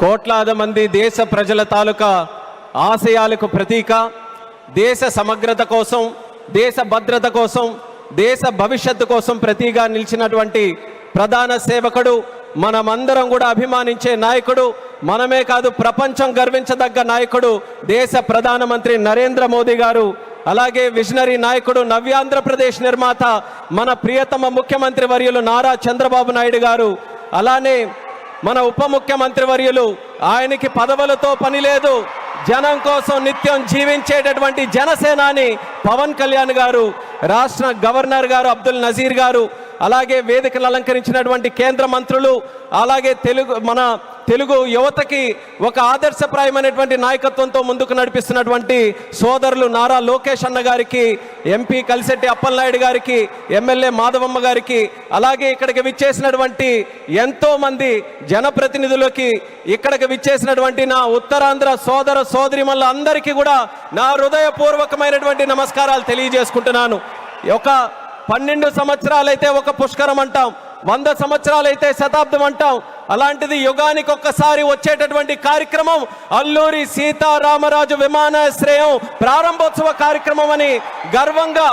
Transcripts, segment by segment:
కోట్లాది మంది దేశ ప్రజల తాలూకా ఆశయాలకు ప్రతీక, దేశ సమగ్రత కోసం, దేశ భద్రత కోసం, దేశ భవిష్యత్తు కోసం ప్రతీగా నిలిచినటువంటి ప్రధాన సేవకుడు, మనమందరం కూడా అభిమానించే నాయకుడు, మనమే కాదు ప్రపంచం గర్వించదగ్గ నాయకుడు దేశ ప్రధానమంత్రి నరేంద్ర మోదీ గారు. అలాగే విజనరీ నాయకుడు, నవ్యాంధ్రప్రదేశ్ నిర్మాత మన ప్రియతమ ముఖ్యమంత్రి వర్యులు నారా చంద్రబాబు నాయుడు గారు. అలానే మన ఉప ముఖ్యమంత్రి వర్యులు, ఆయనకి పదవులతో పని లేదు, జనం కోసం నిత్యం జీవించేటటువంటి జనసేనాని పవన్ కళ్యాణ్ గారు, రాష్ట్ర గవర్నర్ గారు అబ్దుల్ నజీర్ గారు, అలాగే వేదికలు అలంకరించినటువంటి కేంద్ర మంత్రులు, అలాగే మన తెలుగు యువతకి ఒక ఆదర్శప్రాయమైనటువంటి నాయకత్వంతో ముందుకు నడిపిస్తున్నటువంటి సోదరులు నారా లోకేష్ అన్న గారికి, ఎంపీ కలిశెట్టి అప్పలనాయుడు గారికి, ఎమ్మెల్యే మాధవమ్మ గారికి, అలాగే ఇక్కడికి విచ్చేసినటువంటి ఎంతో మంది జనప్రతినిధులకి, ఇక్కడికి విచ్చేసినటువంటి నా ఉత్తరాంధ్ర సోదర సోదరిమల్ల అందరికీ కూడా నా హృదయపూర్వకమైనటువంటి నమస్కారాలు తెలియజేసుకుంటున్నాను. ఒక 12 సంవత్సరాలైతే ఒక పుష్కరం అంటాం, 100 సంవత్సరాలైతే శతాబ్దం అంటాం. అలాంటిది యుగానికి ఒక్కసారి వచ్చేటటువంటి కార్యక్రమం అల్లూరి సీతారామరాజు విమానాశ్రయం ప్రారంభోత్సవ కార్యక్రమం అని గర్వంగా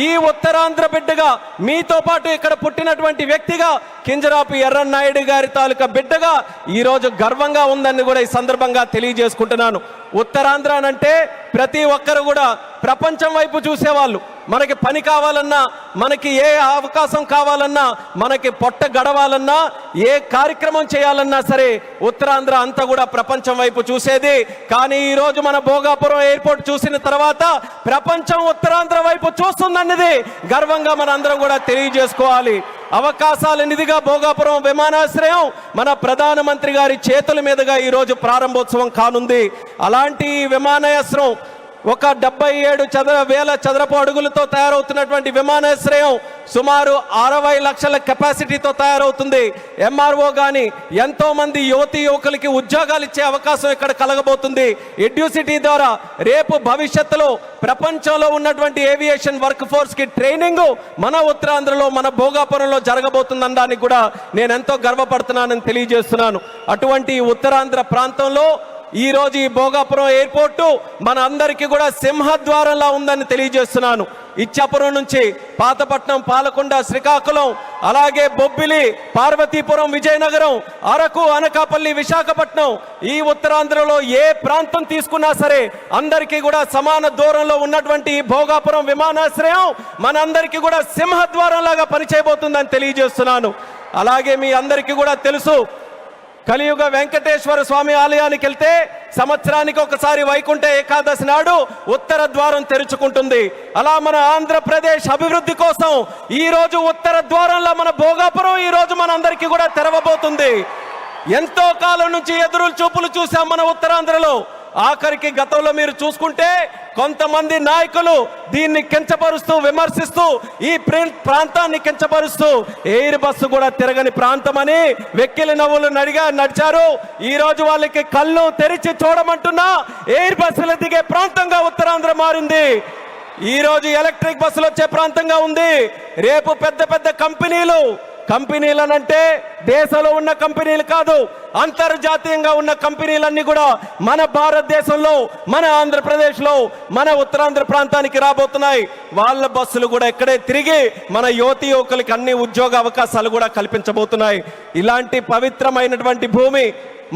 ఈ ఉత్తరాంధ్ర బిడ్డగా, మీతో పాటు ఇక్కడ పుట్టినటువంటి వ్యక్తిగా, కింజరాపు ఎర్రన్నాయుడు గారి తాలూకా బిడ్డగా ఈరోజు గర్వంగా ఉందని కూడా ఈ సందర్భంగా తెలియజేసుకుంటున్నాను. ఉత్తరాంధ్ర అంటే ప్రతి ఒక్కరు కూడా ప్రపంచం వైపు చూసేవాళ్ళు. మనకి పని కావాలన్నా, మనకి ఏ అవకాశం కావాలన్నా, మనకి పొట్ట గడవాలన్నా, ఏ కార్యక్రమం చేయాలన్నా సరే ఉత్తరాంధ్ర అంతా కూడా ప్రపంచం వైపు చూసేది. కానీ ఈరోజు మన భోగాపురం ఎయిర్పోర్ట్ చూసిన తర్వాత ప్రపంచం ఉత్తరాంధ్ర వైపు చూస్తుందన్నది గర్వంగా మన అందరం కూడా తెలియజేసుకోవాలి. అవకాశాల నిధిగా భోగాపురం విమానాశ్రయం మన ప్రధానమంత్రి గారి చేతుల మీదుగా ఈరోజు ప్రారంభోత్సవం కానుంది. అలాంటి విమానాశ్రయం ఒక 77,000 చదరపు అడుగులతో తయారవుతున్నటువంటి విమానాశ్రయం సుమారు 60 లక్షల కెపాసిటీతో తయారవుతుంది. ఎంఆర్ఓ కానీ ఎంతో మంది యువతీ యువకులకి ఉద్యోగాలు ఇచ్చే అవకాశం ఇక్కడ కలగబోతుంది. ఎడ్యూసిటీ ద్వారా రేపు భవిష్యత్తులో ప్రపంచంలో ఉన్నటువంటి ఏవియేషన్ వర్క్ ఫోర్స్కి ట్రైనింగ్ మన ఉత్తరాంధ్రలో, మన భోగాపురంలో జరగబోతుందనడానికి కూడా నేను ఎంతో గర్వపడుతున్నానని తెలియజేస్తున్నాను. అటువంటి ఉత్తరాంధ్ర ప్రాంతంలో ఈరోజు ఈ భోగాపురం ఎయిర్పోర్టు మన అందరికీ కూడా సింహద్వారంలా ఉందని తెలియజేస్తున్నాను. ఇచ్చాపురం నుంచి పాతపట్నం, పాలకొండ, శ్రీకాకుళం, అలాగే బొబ్బిలి, పార్వతీపురం, విజయనగరం, అరకు, అనకాపల్లి, విశాఖపట్నం, ఈ ఉత్తరాంధ్రలో ఏ ప్రాంతం తీసుకున్నా సరే అందరికీ కూడా సమాన దూరంలో ఉన్నటువంటి ఈ భోగాపురం విమానాశ్రయం మనందరికీ కూడా సింహద్వారం లాగా పనిచేయబోతుందని తెలియజేస్తున్నాను. అలాగే మీ అందరికీ కూడా తెలుసు, కలియుగ వెంకటేశ్వర స్వామి ఆలయానికి వెళ్తే సంవత్సరానికి ఒకసారి వైకుంఠ ఏకాదశి నాడు ఉత్తర ద్వారం తెరుచుకుంటుంది. అలా మన ఆంధ్రప్రదేశ్ అభివృద్ధి కోసం ఈ రోజు ఉత్తర ద్వారంలో మన భోగాపురం ఈ రోజు మనందరికీ కూడా తెరవబోతుంది. ఎంతో కాలం నుంచి ఎదురు చూపులు చూసాం మన ఉత్తరాంధ్రలో. ఆఖరికి గతంలో మీరు చూసుకుంటే కొంతమంది నాయకులు దీన్ని కించపరుస్తూ, విమర్శిస్తూ, ఈ ప్రాంతాన్ని కించపరుస్తూ ఎయిర్ బస్సు కూడా తిరగని ప్రాంతమని వెక్కిలి నవ్వులు నడిచారు. ఈ రోజు వాళ్ళకి కళ్ళు తెరిచి చూడమంటున్నా ఎయిర్ బస్సులు దిగే ప్రాంతంగా ఉత్తరాంధ్ర మారింది. ఈ రోజు ఎలక్ట్రిక్ బస్సులు వచ్చే ప్రాంతంగా ఉంది. రేపు పెద్ద పెద్ద కంపెనీలనంటే దేశంలో ఉన్న కంపెనీలు కాదు, అంతర్జాతీయంగా ఉన్న కంపెనీలన్నీ కూడా మన భారతదేశంలో, మన ఆంధ్రప్రదేశ్లో, మన ఉత్తరాంధ్ర ప్రాంతానికి రాబోతున్నాయి. వాళ్ళ బస్సులు కూడా ఇక్కడే తిరిగి మన యువతీ యువకులకి అన్ని ఉద్యోగ అవకాశాలు కూడా కల్పించబోతున్నాయి. ఇలాంటి పవిత్రమైనటువంటి భూమి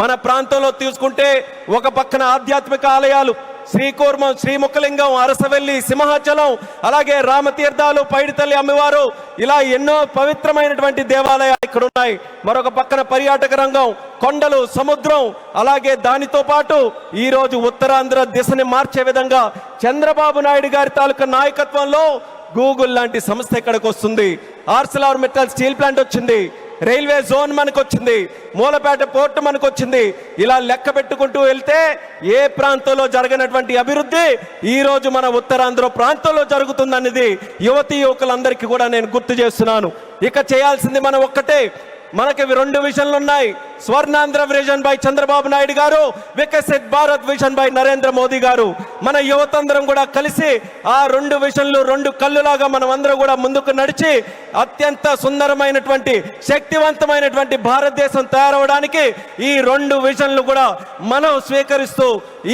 మన ప్రాంతంలో తీసుకుంటే ఒక పక్కన ఆధ్యాత్మిక ఆలయాలు శ్రీకూర్మం, శ్రీముఖలింగం, అరసవెల్లి, సింహాచలం, అలాగే రామతీర్థాలు, పైడితల్లి అమ్మవారు, ఇలా ఎన్నో పవిత్రమైనటువంటి దేవాలయాలు ఇక్కడ ఉన్నాయి. మరొక పక్కన పర్యాటక రంగం, కొండలు, సముద్రం, అలాగే దానితో పాటు ఈరోజు ఉత్తరాంధ్ర దిశని మార్చే విధంగా చంద్రబాబు నాయుడు గారి తాలూకా నాయకత్వంలో గూగుల్ లాంటి సంస్థ ఇక్కడికి వస్తుంది. ఆర్సిలార్ మెటల్ స్టీల్ ప్లాంట్ వచ్చింది, రైల్వే జోన్ మనకు వచ్చింది, మూలపేట పోర్టు మనకు వచ్చింది. ఇలా లెక్క పెట్టుకుంటూ వెళ్తే ఏ ప్రాంతంలో జరగనటువంటి అభివృద్ధి ఈ రోజు మన ఉత్తరాంధ్ర ప్రాంతంలో జరుగుతుందనేది యువతీ యువకులందరికీ కూడా నేను గుర్తు చేస్తున్నాను. ఇక చేయాల్సింది మనం ఒక్కటే, మనకి రెండు విజన్లు ఉన్నాయి. స్వర్ణాంధ్ర విజన్ బై చంద్రబాబు నాయుడు గారు, వికసిత్ భారత్ విజన్ బై నరేంద్ర మోదీ గారు. మన యువతందరం కూడా కలిసి ఆ రెండు విజన్లు రెండు కళ్ళులాగా మనం అందరం కూడా ముందుకు నడిచి అత్యంత సుందరమైనటువంటి శక్తివంతమైనటువంటి భారతదేశం తయారవడానికి ఈ రెండు విజన్లు కూడా మనం స్వీకరిస్తూ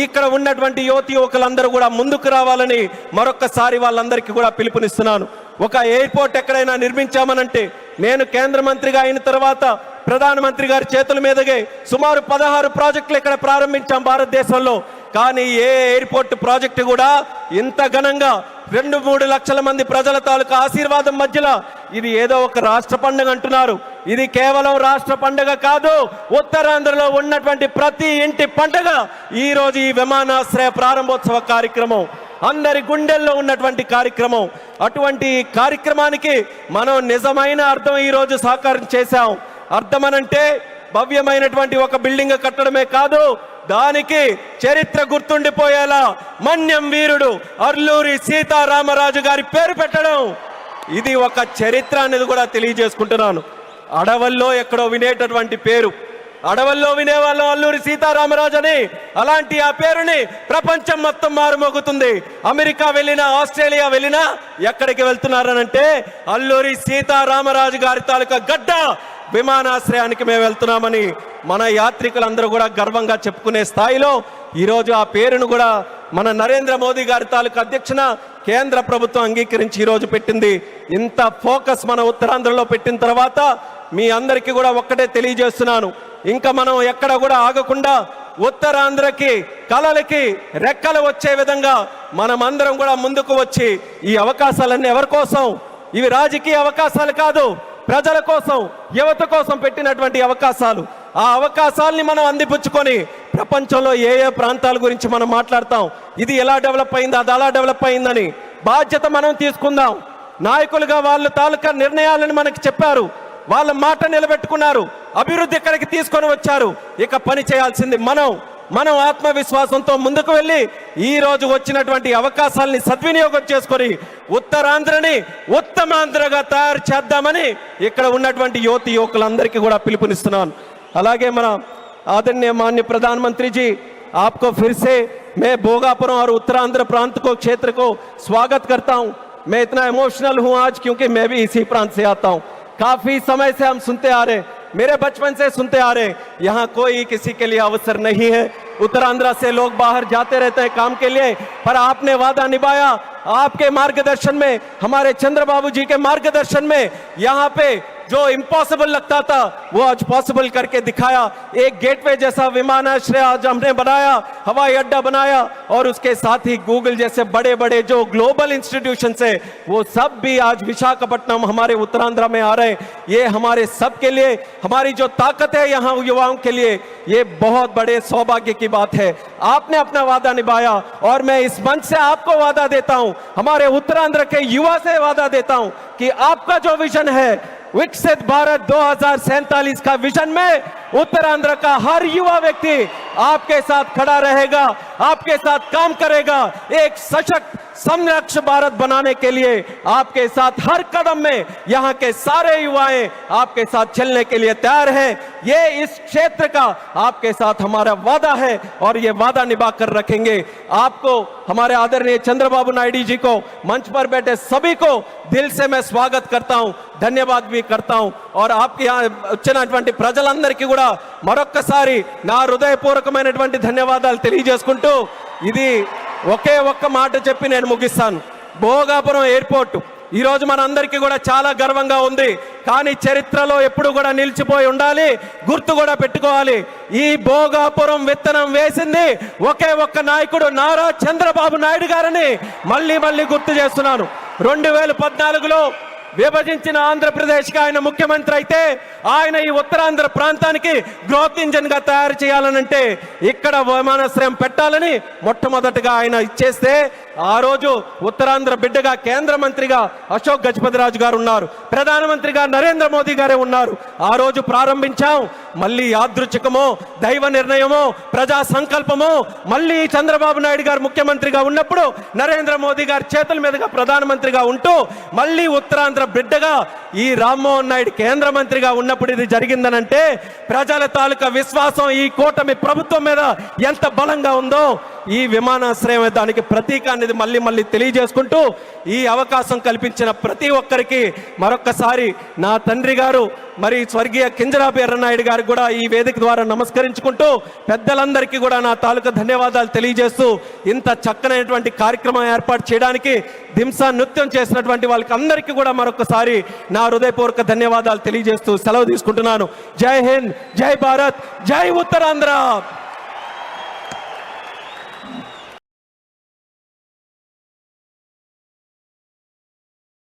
ఇక్కడ ఉన్నటువంటి యువకులందరూ కూడా ముందుకు రావాలని మరొక్కసారి వాళ్ళందరికీ కూడా పిలుపునిస్తున్నాను. ఒక ఎయిర్పోర్ట్ ఎక్కడైనా నిర్మించామనంటే, నేను కేంద్ర మంత్రిగా అయిన తర్వాత ప్రధానమంత్రి గారి చేతుల మీదుగా సుమారు 16 ప్రాజెక్టులు ఇక్కడ ప్రారంభించాం భారతదేశంలో. కానీ ఏ ఎయిర్పోర్ట్ ప్రాజెక్టు కూడా ఇంత ఘనంగా 2-3 లక్షల మంది ప్రజల తాలూకా ఆశీర్వాదం మధ్యలో ఇది ఏదో ఒక రాష్ట్ర పండుగ అంటున్నారు. ఇది కేవలం రాష్ట్ర పండుగ కాదు, ఉత్తరాంధ్రలో ఉన్నటువంటి ప్రతి ఇంటి పండుగ ఈరోజు ఈ విమానాశ్రయ ప్రారంభోత్సవ కార్యక్రమం అందరి గుండెల్లో ఉన్నటువంటి కార్యక్రమం. అటువంటి కార్యక్రమానికి మనం నిజమైన అర్థం ఈరోజు సాకారం చేశాం. అర్థమనంటే భవ్యమైనటువంటి ఒక బిల్డింగ్ కట్టడమే కాదు, దానికి చరిత్ర గుర్తుండిపోయేలా మన్యం వీరుడు అల్లూరి సీతారామరాజు గారి పేరు పెట్టడం, ఇది ఒక చరిత్ర అనేది కూడా తెలియజేసుకుంటున్నాను. అడవుల్లో ఎక్కడో వినేటటువంటి పేరు, అడవుల్లో వినేవాళ్ళం అల్లూరి సీతారామరాజు అని. అలాంటి ఆ పేరుని ప్రపంచం మొత్తం మారుమోగుతుంది. అమెరికా వెళ్ళినా, ఆస్ట్రేలియా వెళ్ళినా ఎక్కడికి వెళ్తున్నారనంటే అల్లూరి సీతారామరాజు గారి తాలూకా గడ్డ విమానాశ్రయానికి మేము వెళ్తున్నామని మన యాత్రికులందరూ కూడా గర్వంగా చెప్పుకునే స్థాయిలో ఈరోజు ఆ పేరును కూడా మన నరేంద్ర మోదీ గారి తాలూకా అధ్యక్షన కేంద్ర ప్రభుత్వం అంగీకరించి ఈరోజు పెట్టింది. ఇంత ఫోకస్ మన ఉత్తరాంధ్రలో పెట్టిన తర్వాత మీ అందరికీ కూడా ఒక్కటే తెలియజేస్తున్నాను, ఇంకా మనం ఎక్కడ కూడా ఆగకుండా ఉత్తరాంధ్రకి కళలకి రెక్కలు వచ్చే విధంగా మనం అందరం కూడా ముందుకు వచ్చి ఈ అవకాశాలన్నీ ఎవరి కోసం? ఇవి రాజకీయ అవకాశాలు కాదు, ప్రజల కోసం, యువత కోసం పెట్టినటువంటి అవకాశాలు. ఆ అవకాశాలని మనం అందిపుచ్చుకొని ప్రపంచంలో ఏ ఏ ప్రాంతాల గురించి మనం మాట్లాడతాం, ఇది ఎలా డెవలప్ అయింది, అది అలా డెవలప్ అయిందని బాధ్యత మనం తీసుకుందాం. నాయకులుగా వాళ్ళ తాలూకా నిర్ణయాలను మనకి చెప్పారు, వాళ్ళ మాట నిలబెట్టుకున్నారు, అభివృద్ధి ఎక్కడికి తీసుకొని వచ్చారు. ఇక పని చేయాల్సింది మనం ఆత్మవిశ్వాసంతో ముందుకు వెళ్ళి ఈ రోజు వచ్చినటువంటి అవకాశాలని సద్వినియోగం చేసుకొని ఉత్తరాంధ్రని ఉత్తమాంధ్రగా తయారు చేద్దామని ఇక్కడ ఉన్నటువంటి యువకులందరికీ కూడా పిలుపునిస్తున్నాను. అలాగే మన आदरणीय माननीय प्रधानमंत्री जी, आपको फिर से मैं भोगापुर और उत्तरांध्र प्रांत को क्षेत्र को स्वागत करता हूं। मैं इतना इमोशनल हूं आज क्योंकि मैं भी इसी प्रांत से आता हूं। काफी समय से हम सुनते आ रहे, मेरे बचपन से सुनते आ रहे, यहाँ कोई किसी के लिए अवसर नहीं है। उत्तरांध्र से लोग बाहर जाते रहते हैं काम के लिए, पर आपने वादा निभाया। आपके मार्गदर्शन में, हमारे चंद्रबाबू जी के मार्गदर्शन में यहाँ पे जो इम्पॉसिबल लगता था वो आज पॉसिबल करके दिखाया। एक गेटवे जैसा विमानाश्रय आज हमने बनाया, हवाई अड्डा बनाया, और उसके साथ ही गूगल जैसे बड़े बड़े जो ग्लोबल इंस्टीट्यूशन है वो सब भी आज विशाखापट्टनम हमारे उत्तरांध्र में आ रहे हैं। ये हमारे सब के लिए, हमारी जो ताकत है यहाँ युवाओं के लिए, ये बहुत बड़े सौभाग्य की बात है। आपने अपना वादा निभाया और मैं इस मंच से आपको वादा देता हूँ, हमारे उत्तरांध्र के युवा से वादा देता हूँ कि आपका जो विजन है विकसित भारत 2047 का विजन में उत्तरांध्र का हर युवा व्यक्ति आपके साथ खड़ा रहेगा, आपके साथ काम करेगा। एक सशक्त समृद्ध भारत बनाने के लिए आपके साथ हर कदम में यहाँ के सारे युवाएं आपके साथ चलने के लिए तैयार हैं। ये इस क्षेत्र का आपके साथ हमारा वादा है और ये वादा निभा कर रखेंगे। आपको, हमारे आदरणीय चंद्रबाबू नायडू जी को, मंच पर बैठे सभी को दिल से मैं स्वागत करता हूं, धन्यवाद भी करता हूं। और आपके यहाँ వచ్చినటువంటి ప్రజలందరికీ కూడా మరొక్కసారి నా హృదయపూర్వకమైనటువంటి ధన్యవాదాలు తెలియజేసుకుంటూ ఇది ఒకే ఒక్క మాట చెప్పి నేను ముగిస్తాను. భోగాపురం ఎయిర్పోర్ట్ ఈ రోజు మనందరికీ కూడా చాలా గర్వంగా ఉంది, కానీ చరిత్రలో ఎప్పుడు కూడా నిలిచిపోయి ఉండాలి, గుర్తు కూడా పెట్టుకోవాలి. ఈ భోగాపురం విత్తనం వేసింది ఒకే ఒక్క నాయకుడు, నారా చంద్రబాబు నాయుడు గారని మళ్ళీ మళ్ళీ గుర్తు చేస్తున్నాను. 2014లో విభజించిన ఆంధ్రప్రదేశ్కి ఆయన ముఖ్యమంత్రి అయితే ఆయన ఈ ఉత్తరాంధ్ర ప్రాంతానికి గ్రోత్ ఇంజన్ గా తయారు చేయాలనంటే ఇక్కడ విమానాశ్రయం పెట్టాలని మొట్టమొదటిగా ఆయన ఇచ్చేస్తే ఆ రోజు ఉత్తరాంధ్ర బిడ్డగా కేంద్ర మంత్రిగా అశోక్ గజపతిరాజు గారు ఉన్నారు, ప్రధానమంత్రిగా నరేంద్ర మోదీ గారే ఉన్నారు. ఆ రోజు ప్రారంభించాం. మళ్ళీ యాదృచ్ఛికమో దైవ నిర్ణయమో ప్రజా సంకల్పమో మళ్ళీ చంద్రబాబు నాయుడు గారు ముఖ్యమంత్రిగా ఉన్నప్పుడు నరేంద్ర మోదీ గారి చేతుల మీదుగా ప్రధానమంత్రిగా ఉంటూ మళ్ళీ ఉత్తరాంధ్ర బిడ్డగా ఈ రామ్మోహన్ నాయుడు కేంద్ర మంత్రిగా ఉన్నప్పుడు ఇది జరిగిందనంటే ప్రజల తాలూకా విశ్వాసం ఈ కూటమి ప్రభుత్వం మీద ఎంత బలంగా ఉందో ఈ విమానాశ్రయం దానికి ప్రతీక అనేది మళ్ళీ తెలియజేసుకుంటూ ఈ అవకాశం కల్పించిన ప్రతి ఒక్కరికి మరొక్కసారి నా తండ్రి గారు మరి స్వర్గీయ కింజరాపు ఎర్రనాయుడు గారికి కూడా ఈ వేదిక ద్వారా నమస్కరించుకుంటూ పెద్దలందరికీ కూడా నా తాలూకా ధన్యవాదాలు తెలియజేస్తూ ఇంత చక్కనైనటువంటి కార్యక్రమం ఏర్పాటు చేయడానికి దింసా నృత్యం చేసినటువంటి వాళ్ళకి అందరికీ కూడా మరొకసారి నా హృదయపూర్వక ధన్యవాదాలు తెలియజేస్తూ సెలవు తీసుకుంటున్నాను. జై హింద్, జై భారత్, జై ఉత్తరాంధ్ర.